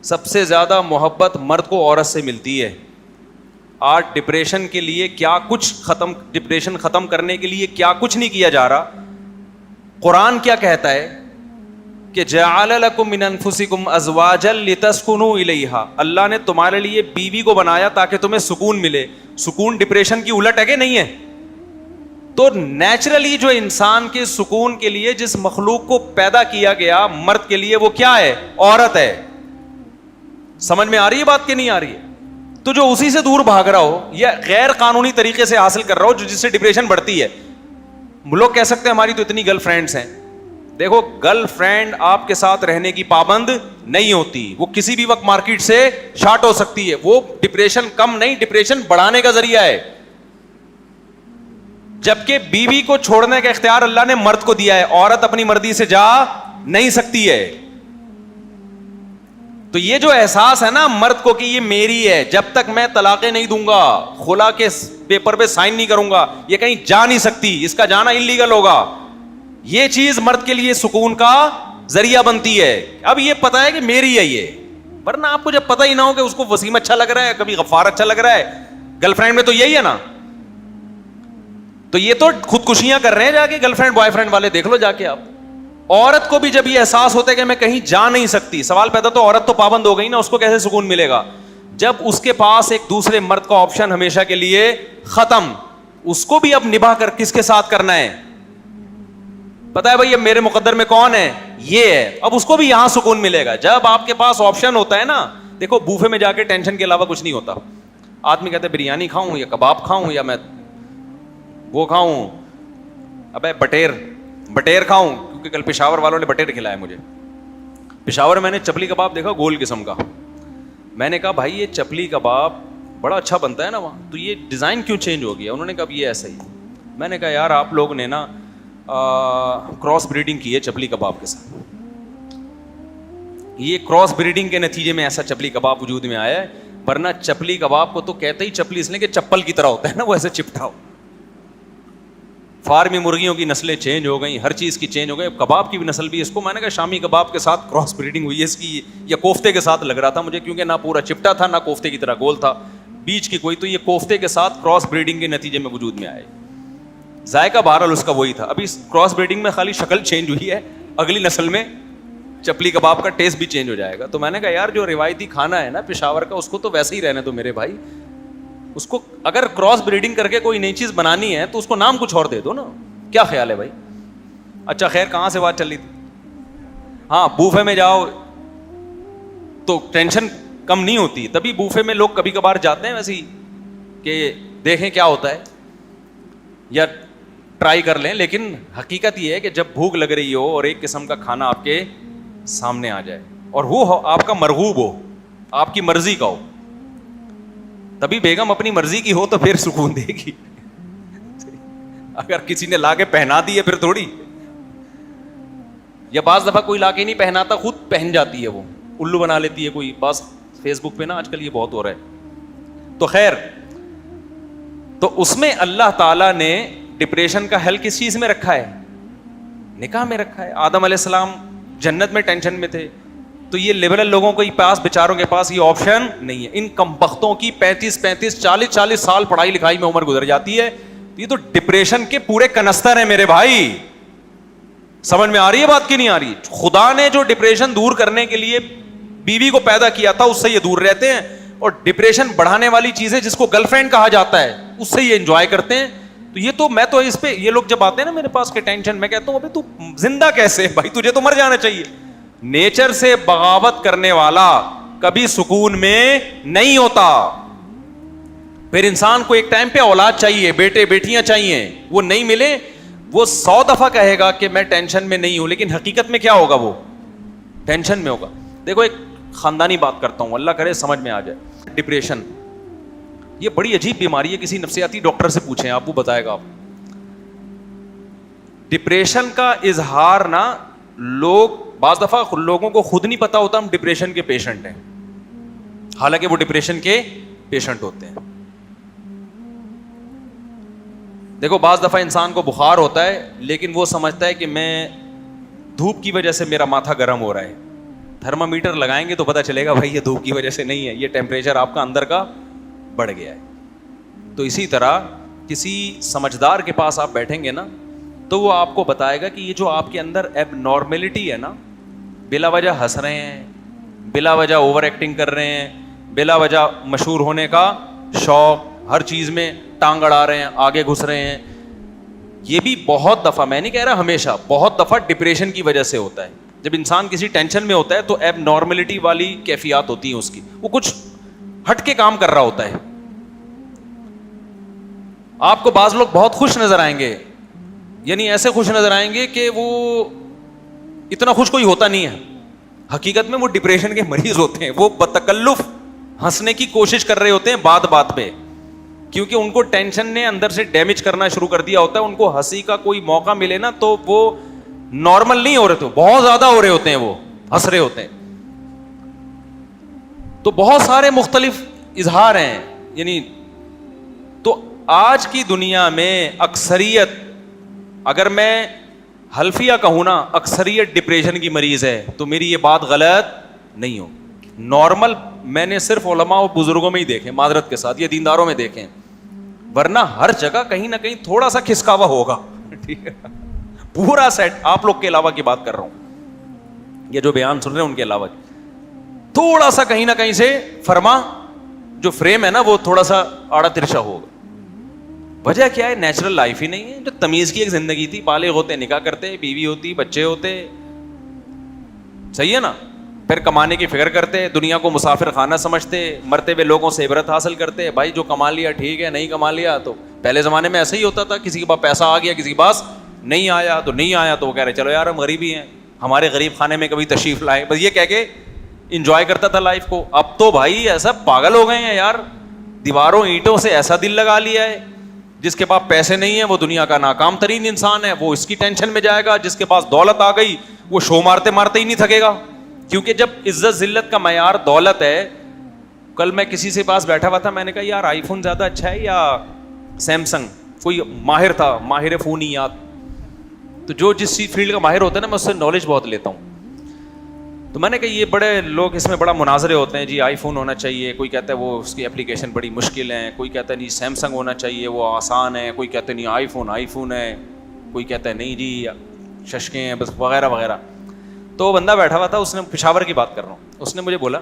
سب سے زیادہ محبت مرد کو عورت سے ملتی ہے. آج ڈپریشن کے لیے کیا کچھ ڈپریشن ختم کرنے کے لیے کیا کچھ نہیں کیا جا رہا. قرآن کیا کہتا ہے کہ جعل لکم من انفسکم ازواجا لتسکنوا الیہا, اللہ نے تمہارے لیے بیوی کو بنایا تاکہ تمہیں سکون ملے. سکون ڈپریشن کی الٹ ہے کہ نہیں ہے؟ تو نیچرلی جو انسان کے سکون کے لیے جس مخلوق کو پیدا کیا گیا مرد کے لیے وہ کیا ہے؟ عورت ہے. سمجھ میں آ رہی ہے بات کہ نہیں آ رہی ہے؟ تو جو اسی سے دور بھاگ رہا ہو یا غیر قانونی طریقے سے حاصل کر رہا ہو جس سے ڈپریشن بڑھتی ہے. لوگ کہہ سکتے ہیں ہماری تو اتنی گرل فرینڈس ہیں. دیکھو گرل فرینڈ آپ کے ساتھ رہنے کی پابند نہیں ہوتی, وہ کسی بھی وقت مارکیٹ سے شارٹ ہو سکتی ہے. وہ ڈپریشن کم نہیں, ڈپریشن بڑھانے کا ذریعہ ہے. جبکہ بیوی کو چھوڑنے کا اختیار اللہ نے مرد کو دیا ہے, عورت اپنی مرضی سے جا نہیں سکتی ہے. تو یہ جو احساس ہے نا مرد کو کہ یہ میری ہے, جب تک میں طلاقیں نہیں دوں گا, خلا کے پیپر پہ سائن نہیں کروں گا, یہ کہیں جا نہیں سکتی, اس کا جانا انلیگل ہوگا. یہ چیز مرد کے لیے سکون کا ذریعہ بنتی ہے. اب یہ پتا ہے کہ میری ہے یہ, ورنہ آپ کو جب پتہ ہی نہ ہو کہ اس کو وسیم اچھا لگ رہا ہے, کبھی غفار اچھا لگ رہا ہے, گرل فرینڈ میں تو یہی ہے نا. تو یہ تو خودکشیاں کر رہے ہیں جا کے, گرل فرینڈ بوائے فرینڈ والے دیکھ لو جا کے آپ. عورت کو بھی جب یہ احساس ہوتا ہے کہ میں کہیں جا نہیں سکتی, سوال پیدا تو عورت تو پابند ہو گئی نا, اس کو کیسے سکون ملے گا جب اس کے پاس ایک دوسرے مرد کا آپشن ہمیشہ کے لیے ختم. اس کو بھی اب نبھا کر کس کے ساتھ کرنا ہے پتا ہے بھائی, اب میرے مقدر میں کون ہے, یہ ہے. اب اس کو بھی یہاں سکون ملے گا جب آپ کے پاس آپشن ہوتا ہے نا. دیکھو بوفے میں جا کے ٹینشن کے علاوہ کچھ نہیں ہوتا. آدمی کہتے بریانی کھاؤں یا کباب کھاؤں یا میں وہ کھاؤں, ابے بٹیر کھاؤں, کیونکہ کل پشاور والوں نے بٹیر کھلایا مجھے. پشاور میں نے چپلی کباب دیکھا گول قسم کا. میں نے کہا بھائی یہ چپلی کباب بڑا اچھا بنتا ہے نا وہاں, تو یہ ڈیزائن کیوں چینج ہو گیا؟ انہوں نے کہا یہ ایسا ہی. میں نے کہا یار آپ لوگ نے نا کراس بریڈنگ کی ہے چپلی کباب کے ساتھ, یہ کراس بریڈنگ کے نتیجے میں ایسا چپلی کباب وجود میں آیا ہے. ورنہ چپلی کباب کو تو کہتے ہی چپلی اس لیے کہ چپل کی طرح ہوتا ہے نا, وہ ایسے چپٹا ہو. فارمی مرغیوں کی نسلیں چینج ہو گئی, ہر چیز کی چینج ہو گئی, کباب کی بھی نسل بھی. اس کو میں نے کہا شامی کباب کے ساتھ کراس بریڈنگ ہوئی ہے اس کی, یا کوفتے کے ساتھ لگ رہا تھا مجھے, کیونکہ نہ پورا چپٹا تھا نہ کوفتے کی طرح گول تھا, بیچ کی کوئی. تو یہ کوفتے کے ساتھ کراس بریڈنگ کے نتیجے میں وجود میں آئے. ذائقہ بہرحال اس کا وہی تھا. ابھی کراس بریڈنگ میں خالی شکل چینج ہوئی ہے, اگلی نسل میں چپلی کباب کا ٹیسٹ بھی چینج ہو جائے گا. تو میں نے کہا یار جو روایتی کھانا ہے نا پشاور کا, اس کو تو ویسے ہی رہنے دو میرے بھائی. اس کو اگر کراس بریڈنگ کر کے کوئی نئی چیز بنانی ہے تو اس کو نام کچھ اور دے دو نا. کیا خیال ہے بھائی؟ اچھا خیر, کہاں سے بات چل رہی تھی؟ ہاں, بوفے میں جاؤ تو ٹینشن کم نہیں ہوتی. تبھی بوفے میں لوگ کبھی کبھار جاتے ہیں ویسے ہی کہ دیکھیں کیا ہوتا ہے یا ٹرائی کر لیں. لیکن حقیقت یہ ہے کہ جب بھوک لگ رہی ہو اور ایک قسم کا کھانا آپ کے سامنے آ جائے اور وہ آپ کا مرغوب ہو, آپ کی مرضی کا ہو, تبھی بیگم اپنی مرضی کی ہو تو پھر سکون دے گی. اگر کسی نے لا کے پہنا دی ہے پھر تھوڑی, یا بعض دفعہ کوئی لا کے نہیں پہناتا, خود پہن جاتی ہے, وہ الو بنا لیتی ہے کوئی. بس فیس بک پہ نا آج کل یہ بہت ہو رہا ہے. تو خیر, تو اس میں اللہ تعالیٰ نے ڈپریشن کا حل کس چیز میں رکھا ہے؟ نکاح میں رکھا ہے. آدم علیہ السلام جنت میں ٹینشن میں تھے, تو یہ لبرل لوگوں کے پاس, بیچاروں کے پاس یہ آپشن نہیں ہے. ان کمبختوں کی 35 40 سال پڑھائی لکھائی میں عمر گزر جاتی ہے. یہ تو ڈپریشن کے پورے کنستر ہیں میرے بھائی. سمجھ میں آ رہی ہے بات کی نہیں آ رہی؟ خدا نے جو ڈپریشن دور کرنے کے لیے بیوی کو پیدا کیا تھا اس سے یہ دور رہتے ہیں, اور ڈپریشن بڑھانے والی چیزیں جس کو گرل فرینڈ کہا جاتا ہے اس سے یہ انجوائے کرتے ہیں. تو یہ تو میں تو اس پہ, یہ لوگ جب آتے ہیں نا میرے پاس کے ٹینشن, میں کہتا ہوں ابھی تو زندہ کیسے بھائی, تجھے تو مر جانا چاہیے. نیچر سے بغاوت کرنے والا کبھی سکون میں نہیں ہوتا. پھر انسان کو ایک ٹائم پہ اولاد چاہیے, بیٹے بیٹیاں چاہیے, وہ نہیں ملے وہ 100 دفعہ کہے گا کہ میں ٹینشن میں نہیں ہوں, لیکن حقیقت میں کیا ہوگا, وہ ٹینشن میں ہوگا. دیکھو ایک خاندانی بات کرتا ہوں, اللہ کرے سمجھ میں آ جائے. ڈپریشن یہ بڑی عجیب بیماری ہے, کسی نفسیاتی ڈاکٹر سے پوچھیں آپ, وہ بتائے گا. آپ ڈپریشن کا اظہار نا, لوگ بعض دفعہ لوگوں کو خود نہیں پتا ہوتا ہم ڈپریشن کے پیشنٹ ہیں, حالانکہ وہ ڈپریشن کے پیشنٹ ہوتے ہیں. دیکھو بعض دفعہ انسان کو بخار ہوتا ہے لیکن وہ سمجھتا ہے کہ میں دھوپ کی وجہ سے میرا ماتھا گرم ہو رہا ہے, تھرمامیٹر لگائیں گے تو پتہ چلے گا بھائی یہ دھوپ کی وجہ سے نہیں ہے, یہ ٹیمپریچر آپ کا اندر کا بڑھ گیا ہے. تو اسی طرح کسی سمجھدار کے پاس آپ بیٹھیں گے نا تو وہ آپ کو بتائے گا کہ یہ جو آپ کے اندر ایب نارملٹی ہے نا, بلا وجہ ہنس رہے ہیں, بلا وجہ اوور ایکٹنگ کر رہے ہیں, بلا وجہ مشہور ہونے کا شوق, ہر چیز میں ٹانگ اڑا رہے ہیں, آگے گھس رہے ہیں, یہ بھی بہت دفعہ, میں نہیں کہہ رہا ہمیشہ, بہت دفعہ ڈپریشن کی وجہ سے ہوتا ہے. جب انسان کسی ٹینشن میں ہوتا ہے تو ایب نارملٹی والی کیفیات ہوتی ہیں اس کی, وہ کچھ ہٹ کے کام کر رہا ہوتا ہے. آپ کو بعض لوگ بہت خوش نظر آئیں گے, یعنی ایسے خوش نظر آئیں گے کہ وہ اتنا خوش کوئی ہوتا نہیں ہے, حقیقت میں وہ ڈپریشن کے مریض ہوتے ہیں. وہ بتکلف ہنسنے کی کوشش کر رہے ہوتے ہیں بات بات پہ, کیونکہ ان کو ٹینشن نے اندر سے ڈیمیج کرنا شروع کر دیا ہوتا ہے. ان کو ہنسی کا کوئی موقع ملے نا تو وہ نارمل نہیں ہو رہے, تو بہت زیادہ ہو رہے ہوتے ہیں, وہ ہنس رہے ہوتے ہیں. تو بہت سارے مختلف اظہار ہیں. یعنی تو آج کی دنیا میں اکثریت, اگر میں حلفیہ کہوں نا, اکثریت ڈپریشن کی مریض ہے, تو میری یہ بات غلط نہیں ہو. نارمل میں نے صرف علماء اور بزرگوں میں ہی دیکھے, معذرت کے ساتھ, یہ دینداروں میں دیکھیں, ورنہ ہر جگہ کہیں نہ کہیں تھوڑا سا کھسکاوا ہوگا. ٹھیک ہے, پورا سیٹ, آپ لوگ کے علاوہ کی بات کر رہا ہوں, یہ جو بیان سن رہے ہیں ان کے علاوہ, تھوڑا سا کہیں نہ کہیں سے فرما جو فریم ہے نا وہ تھوڑا سا آڑا ترچھا ہوگا. وجہ کیا ہے؟ نیچرل لائف ہی نہیں ہے. جو تمیز کی ایک زندگی تھی, بالغ ہوتے, نکاح کرتے, بیوی ہوتی, بچے ہوتے, صحیح ہے نا, پھر کمانے کی فکر کرتے, دنیا کو مسافر خانہ سمجھتے, مرتے ہوئے لوگوں سے عبرت حاصل کرتے. بھائی جو کما لیا ٹھیک ہے, نہیں کما لیا تو پہلے زمانے میں ایسا ہی ہوتا تھا, کسی کے پاس پیسہ آ گیا, کسی کے پاس نہیں آیا تو نہیں آیا, تو وہ کہہ رہے چلو یار ہم غریب ہی ہیں, ہمارے غریب خانے میں کبھی تشریف لائے, بس یہ کہہ کے انجوائے کرتا تھا لائف کو. اب تو بھائی ایسا پاگل ہو گئے ہیں یار, دیواروں اینٹوں سے ایسا دل لگا لیا ہے, جس کے پاس پیسے نہیں ہیں وہ دنیا کا ناکام ترین انسان ہے, وہ اس کی ٹینشن میں جائے گا. جس کے پاس دولت آ گئی وہ شو مارتے مارتے ہی نہیں تھکے گا, کیونکہ جب عزت ذلت کا معیار دولت ہے. کل میں کسی سے پاس بیٹھا ہوا تھا, میں نے کہا یار آئی فون زیادہ اچھا ہے یا سیمسنگ؟ کوئی ماہر تھا, ماہر فونیات, تو جو جس فیلڈ کا ماہر ہوتا ہے نا میں اس سے نالج بہت لیتا ہوں. تو میں نے کہا یہ بڑے لوگ اس میں بڑا مناظرے ہوتے ہیں, جی آئی فون ہونا چاہیے, کوئی کہتا ہے وہ اس کی اپلیکیشن بڑی مشکل ہے, کوئی کہتا ہے نہیں سیمسنگ ہونا چاہیے وہ آسان ہے, کوئی کہتا ہے نہیں آئی فون ہے, کوئی کہتا ہے نہیں جی ششکیں ہیں بس, وغیرہ وغیرہ. تو بندہ بیٹھا ہوا تھا, اس نے, پشاور کی بات کر رہا ہوں, اس نے مجھے بولا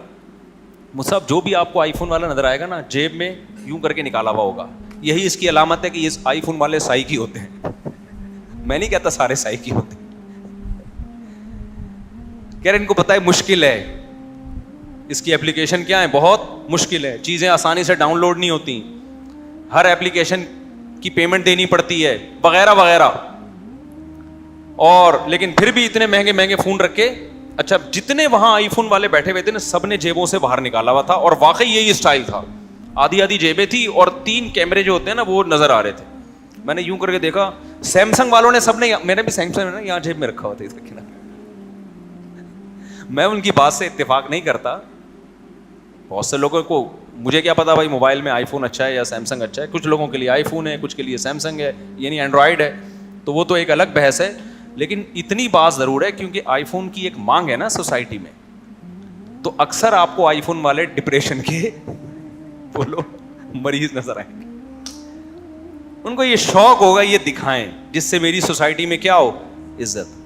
مصعب جو بھی آپ کو آئی فون والا نظر آئے گا نا جیب میں یوں کر کے نکالا ہوا ہوگا, یہی اس کی علامت ہے کہ یہ آئی فون والے سائی کی ہوتے ہیں. میں نہیں کہتا سارے سائی کی ہوتے ہیں, کہہ رہے ان کو پتا ہے مشکل ہے, اس کی اپلیکیشن کیا ہے, بہت مشکل ہے, چیزیں آسانی سے ڈاؤن لوڈ نہیں ہوتی, ہر اپلیکیشن کی پیمنٹ دینی پڑتی ہے, وغیرہ وغیرہ. اور لیکن پھر بھی اتنے مہنگے مہنگے فون رکھ کے, اچھا جتنے وہاں آئی فون والے بیٹھے ہوئے تھے نا سب نے جیبوں سے باہر نکالا ہوا تھا, اور واقعی یہی اسٹائل تھا, آدھی آدھی جیبیں تھی, اور 3 کیمرے جو ہوتے ہیں نا وہ نظر آ رہے تھے. میں نے یوں کر کے دیکھا, سیمسنگ والوں نے سب نے, میں نے بھی سیمسنگ نا یہاں جیب میں رکھا ہوا تھا. میں ان کی بات سے اتفاق نہیں کرتا, بہت سے لوگوں کو, مجھے کیا پتا بھائی موبائل میں آئی فون اچھا ہے یا سیمسنگ اچھا ہے, کچھ لوگوں کے لیے آئی فون ہے, کچھ کے لیے سیمسنگ ہے, یعنی اینڈرائڈ ہے, تو وہ تو ایک الگ بحث ہے. لیکن اتنی بات ضرور ہے کیونکہ آئی فون کی ایک مانگ ہے نا سوسائٹی میں, تو اکثر آپ کو آئی فون والے ڈپریشن کے بولو مریض نظر آئیں گے. ان کو یہ شوق ہوگا یہ دکھائیں جس سے میری سوسائٹی میں کیا ہو, عزت.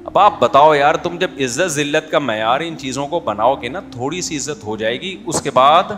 اب آپ بتاؤ یار, تم جب عزت ذلت کا معیار ان چیزوں کو بناؤ گے نا, تھوڑی سی عزت ہو جائے گی, اس کے بعد